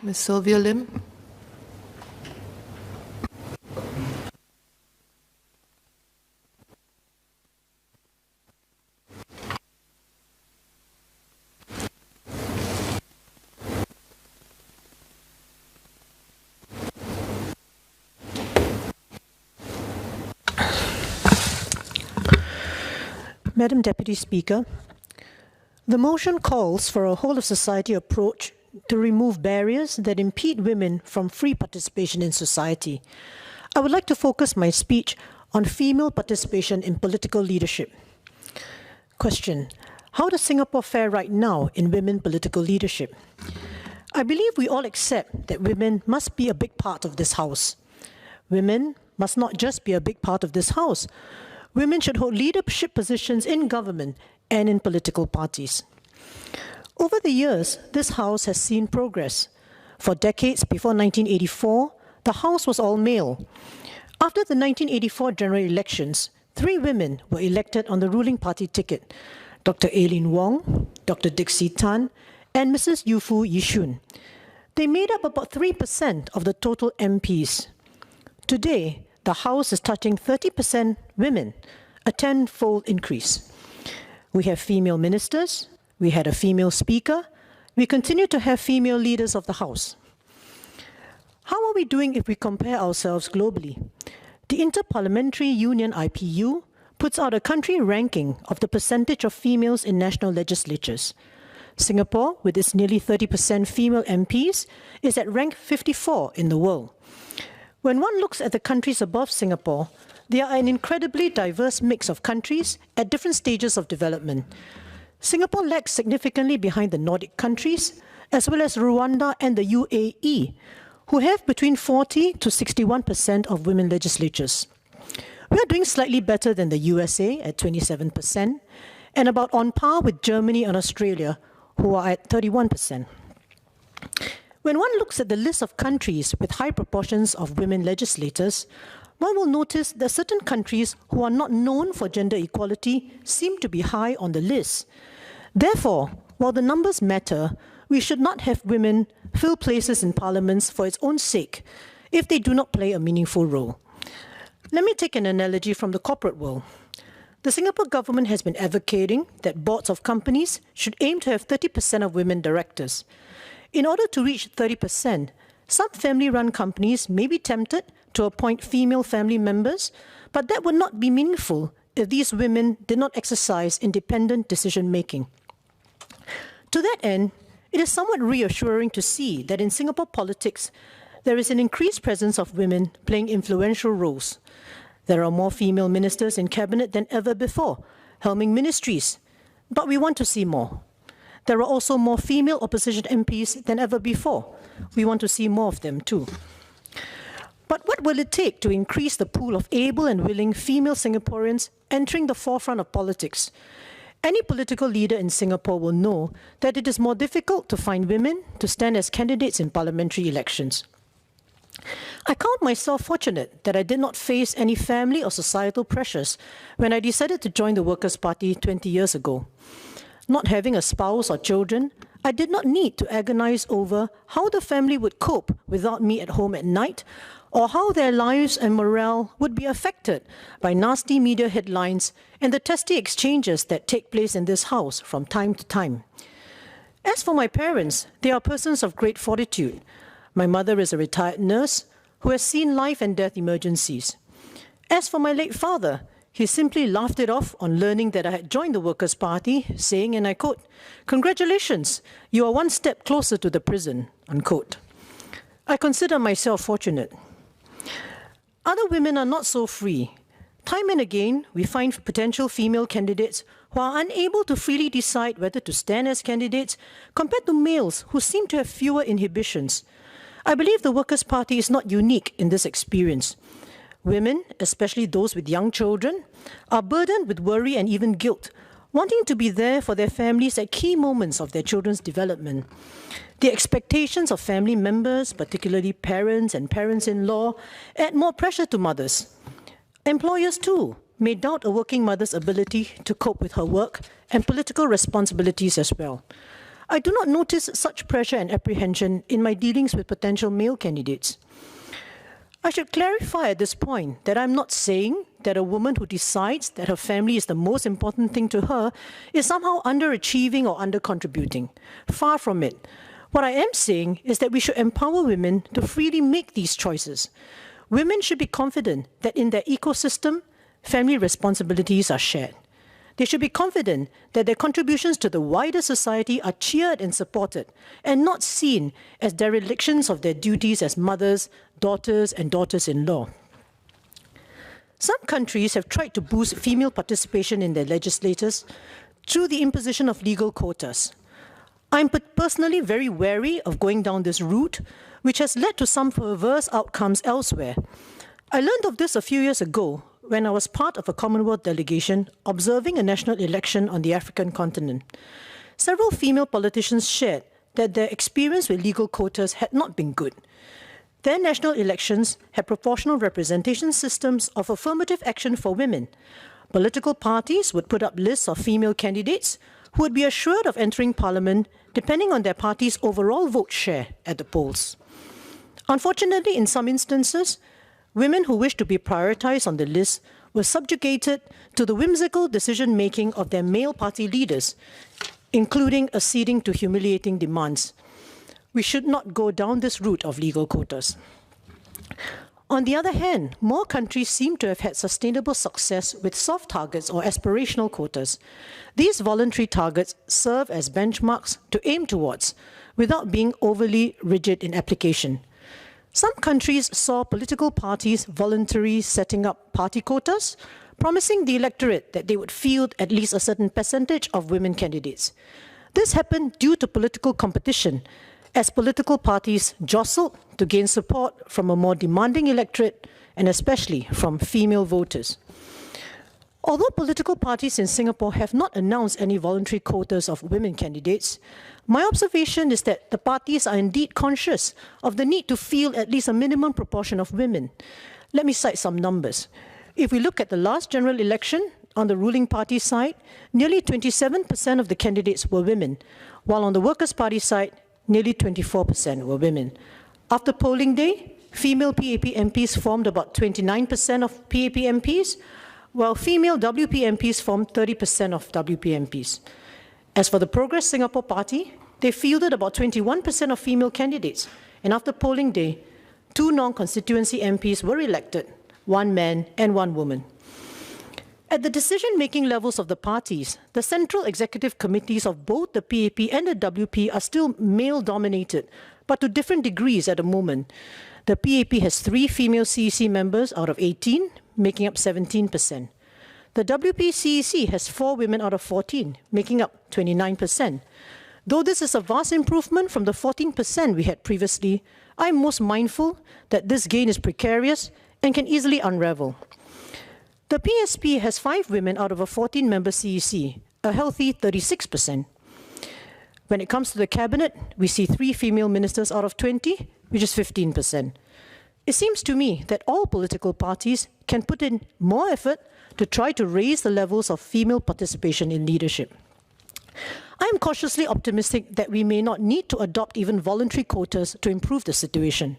Ms. Sylvia Lim. Madam Deputy Speaker, the motion calls for a whole-of-society approach to remove barriers that impede women from free participation in society. I would like to focus my speech on female participation in political leadership. Question: how does Singapore fare right now in women political leadership? I believe we all accept that women must be a big part of this House. Women must not just be a big part of this House. Women should hold leadership positions in government and in political parties. Over the years, this House has seen progress. For decades before 1984, the House was all male. After the 1984 general elections, 3 women were elected on the ruling party ticket: Dr. Aileen Wong, Dr. Dixie Tan, and Mrs. Yufu Yishun. They made up about 3% of the total MPs. Today, the House is touching 30% women, a 10-fold increase. We have female ministers, we had a female speaker, we continue to have female leaders of the House. How are we doing if we compare ourselves globally? The Interparliamentary Union IPU puts out a country ranking of the percentage of females in national legislatures. Singapore, with its nearly 30% female MPs, is at rank 54 in the world. When one looks at the countries above Singapore, they are an incredibly diverse mix of countries at different stages of development. Singapore lags significantly behind the Nordic countries, as well as Rwanda and the UAE, who have between 40 to 61% of women legislatures. We are doing slightly better than the USA at 27%, and about on par with Germany and Australia, who are at 31%. When one looks at the list of countries with high proportions of women legislators, one will notice that certain countries who are not known for gender equality seem to be high on the list. Therefore, while the numbers matter, we should not have women fill places in parliaments for its own sake if they do not play a meaningful role. Let me take an analogy from the corporate world. The Singapore government has been advocating that boards of companies should aim to have 30% of women directors. In order to reach 30%, some family-run companies may be tempted to appoint female family members, but that would not be meaningful if these women did not exercise independent decision-making. To that end, it is somewhat reassuring to see that in Singapore politics, there is an increased presence of women playing influential roles. There are more female ministers in cabinet than ever before, helming ministries, but we want to see more. There are also more female opposition MPs than ever before. We want to see more of them too. But what will it take to increase the pool of able and willing female Singaporeans entering the forefront of politics? Any political leader in Singapore will know that it is more difficult to find women to stand as candidates in parliamentary elections. I count myself fortunate that I did not face any family or societal pressures when I decided to join the Workers' Party 20 years ago. Not having a spouse or children, I did not need to agonize over how the family would cope without me at home at night, or how their lives and morale would be affected by nasty media headlines and the testy exchanges that take place in this house from time to time. As for my parents, they are persons of great fortitude. My mother is a retired nurse who has seen life and death emergencies. As for my late father, he simply laughed it off on learning that I had joined the Workers' Party, saying, and I quote, "Congratulations, you are one step closer to the prison," unquote. I consider myself fortunate. Other women are not so free. Time and again, we find potential female candidates who are unable to freely decide whether to stand as candidates compared to males who seem to have fewer inhibitions. I believe the Workers' Party is not unique in this experience. Women, especially those with young children, are burdened with worry and even guilt, wanting to be there for their families at key moments of their children's development. The expectations of family members, particularly parents and parents-in-law, add more pressure to mothers. Employers, too, may doubt a working mother's ability to cope with her work and political responsibilities as well. I do not notice such pressure and apprehension in my dealings with potential male candidates. I should clarify at this point that I'm not saying that a woman who decides that her family is the most important thing to her is somehow underachieving or undercontributing. Far from it. What I am saying is that we should empower women to freely make these choices. Women should be confident that in their ecosystem, family responsibilities are shared. They should be confident that their contributions to the wider society are cheered and supported, and not seen as derelictions of their duties as mothers, daughters, and daughters-in-law. Some countries have tried to boost female participation in their legislatures through the imposition of legal quotas. I'm personally very wary of going down this route, which has led to some perverse outcomes elsewhere. I learned of this a few years ago when I was part of a Commonwealth delegation observing a national election on the African continent. Several female politicians shared that their experience with legal quotas had not been good. Their national elections had proportional representation systems of affirmative action for women. Political parties would put up lists of female candidates who would be assured of entering parliament depending on their party's overall vote share at the polls. Unfortunately, in some instances, women who wished to be prioritized on the list were subjugated to the whimsical decision-making of their male party leaders, including acceding to humiliating demands. We should not go down this route of legal quotas. On the other hand, more countries seem to have had sustainable success with soft targets or aspirational quotas. These voluntary targets serve as benchmarks to aim towards, without being overly rigid in application. Some countries saw political parties voluntarily setting up party quotas, promising the electorate that they would field at least a certain percentage of women candidates. This happened due to political competition, as political parties jostled to gain support from a more demanding electorate and especially from female voters. Although political parties in Singapore have not announced any voluntary quotas of women candidates, my observation is that the parties are indeed conscious of the need to field at least a minimum proportion of women. Let me cite some numbers. If we look at the last general election, on the ruling party side, nearly 27% of the candidates were women, while on the Workers' Party side, nearly 24% were women. After polling day, female PAP MPs formed about 29% of PAP MPs, while female WP MPs formed 30% of WP MPs. As for the Progress Singapore Party, they fielded about 21% of female candidates, and after polling day, 2 non-constituency MPs were elected, 1 man and 1 woman. At the decision-making levels of the parties, the central executive committees of both the PAP and the WP are still male-dominated, but to different degrees at the moment. The PAP has 3 female CEC members out of 18, making up 17%. The WP CEC has 4 women out of 14, making up 29%. Though this is a vast improvement from the 14% we had previously, I'm most mindful that this gain is precarious and can easily unravel. The PSP has 5 women out of a 14-member CEC, a healthy 36%. When it comes to the cabinet, we see 3 female ministers out of 20, which is 15%. It seems to me that all political parties can put in more effort to try to raise the levels of female participation in leadership. I am cautiously optimistic that we may not need to adopt even voluntary quotas to improve the situation.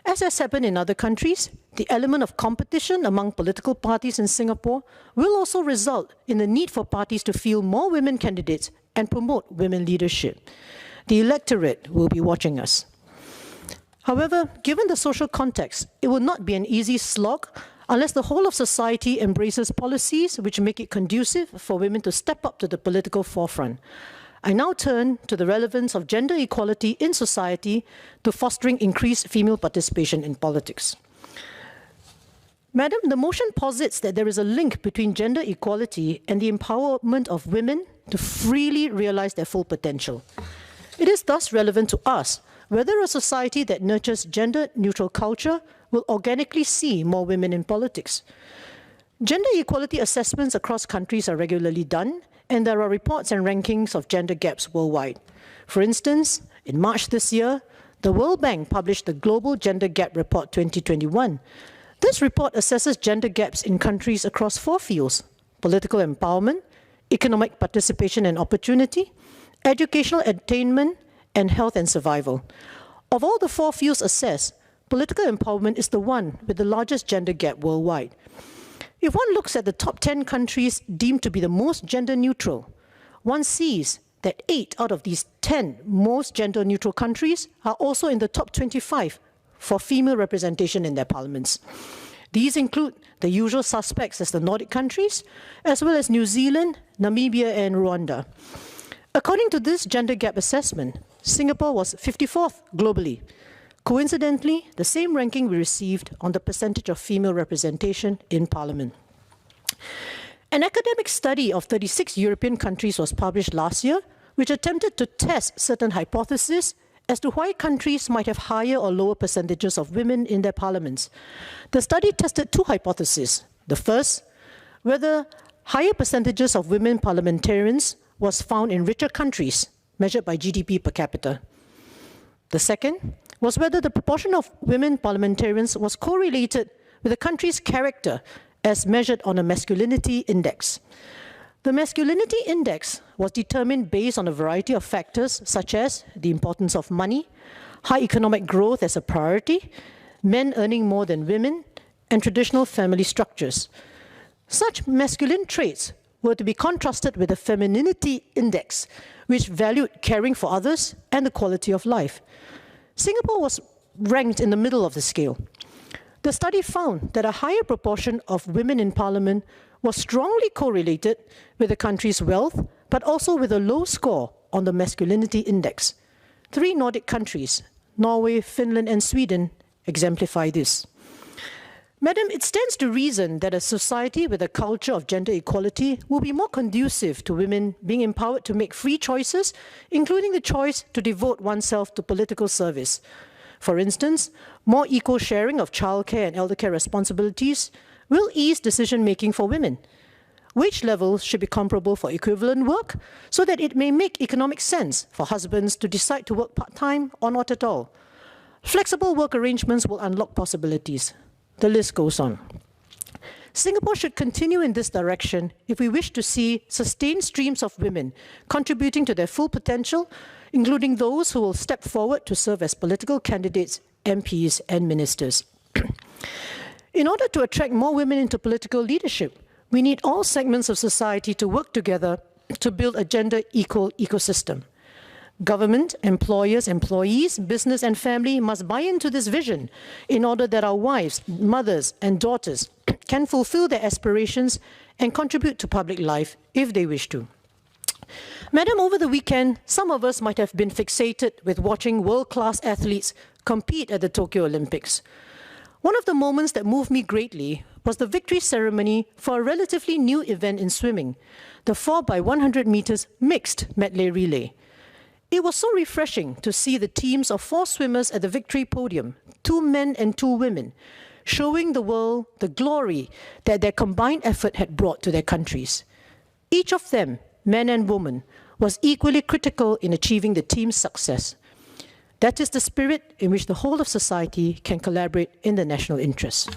As has happened in other countries, the element of competition among political parties in Singapore will also result in the need for parties to field more women candidates and promote women leadership. The electorate will be watching us. However, given the social context, it will not be an easy slog unless the whole of society embraces policies which make it conducive for women to step up to the political forefront. I now turn to the relevance of gender equality in society to fostering increased female participation in politics. Madam, the motion posits that there is a link between gender equality and the empowerment of women to freely realize their full potential. It is thus relevant to us whether a society that nurtures gender-neutral culture will organically see more women in politics. Gender equality assessments across countries are regularly done, and there are reports and rankings of gender gaps worldwide. For instance, in March this year, the World Bank published the Global Gender Gap Report 2021. This report assesses gender gaps in countries across 4 fields: political empowerment, economic participation and opportunity, educational attainment, and health and survival. Of all the 4 fields assessed, political empowerment is the one with the largest gender gap worldwide. If one looks at the top 10 countries deemed to be the most gender neutral, one sees that 8 out of these 10 most gender neutral countries are also in the top 25 for female representation in their parliaments. These include the usual suspects as the Nordic countries, as well as New Zealand, Namibia, and Rwanda. According to this gender gap assessment, Singapore was 54th globally. Coincidentally, the same ranking we received on the percentage of female representation in Parliament. An academic study of 36 European countries was published last year, which attempted to test certain hypotheses as to why countries might have higher or lower percentages of women in their parliaments. The study tested 2 hypotheses. The first, whether higher percentages of women parliamentarians was found in richer countries, measured by GDP per capita. The second was whether the proportion of women parliamentarians was correlated with a country's character as measured on a masculinity index. The masculinity index was determined based on a variety of factors such as the importance of money, high economic growth as a priority, men earning more than women, and traditional family structures. Such masculine traits were to be contrasted with the femininity index, which valued caring for others and the quality of life. Singapore was ranked in the middle of the scale. The study found that a higher proportion of women in parliament was strongly correlated with the country's wealth, but also with a low score on the masculinity index. 3 Nordic countries, Norway, Finland, and Sweden, exemplify this. Madam, it stands to reason that a society with a culture of gender equality will be more conducive to women being empowered to make free choices, including the choice to devote oneself to political service. For instance, more equal sharing of childcare and eldercare responsibilities will ease decision-making for women. Wage levels should be comparable for equivalent work so that it may make economic sense for husbands to decide to work part-time or not at all. Flexible work arrangements will unlock possibilities. The list goes on. Singapore should continue in this direction if we wish to see sustained streams of women contributing to their full potential, including those who will step forward to serve as political candidates, MPs, and ministers. In order to attract more women into political leadership, we need all segments of society to work together to build a gender-equal ecosystem. Government, employers, employees, business, and family must buy into this vision in order that our wives, mothers, and daughters can fulfill their aspirations and contribute to public life if they wish to. Madam, over the weekend, some of us might have been fixated with watching world-class athletes compete at the Tokyo Olympics. One of the moments that moved me greatly was the victory ceremony for a relatively new event in swimming, the 4x100 meters mixed medley relay. It was so refreshing to see the teams of 4 swimmers at the victory podium, 2 men and 2 women, showing the world the glory that their combined effort had brought to their countries. Each of them, men and women, was equally critical in achieving the team's success. That is the spirit in which the whole of society can collaborate in the national interest.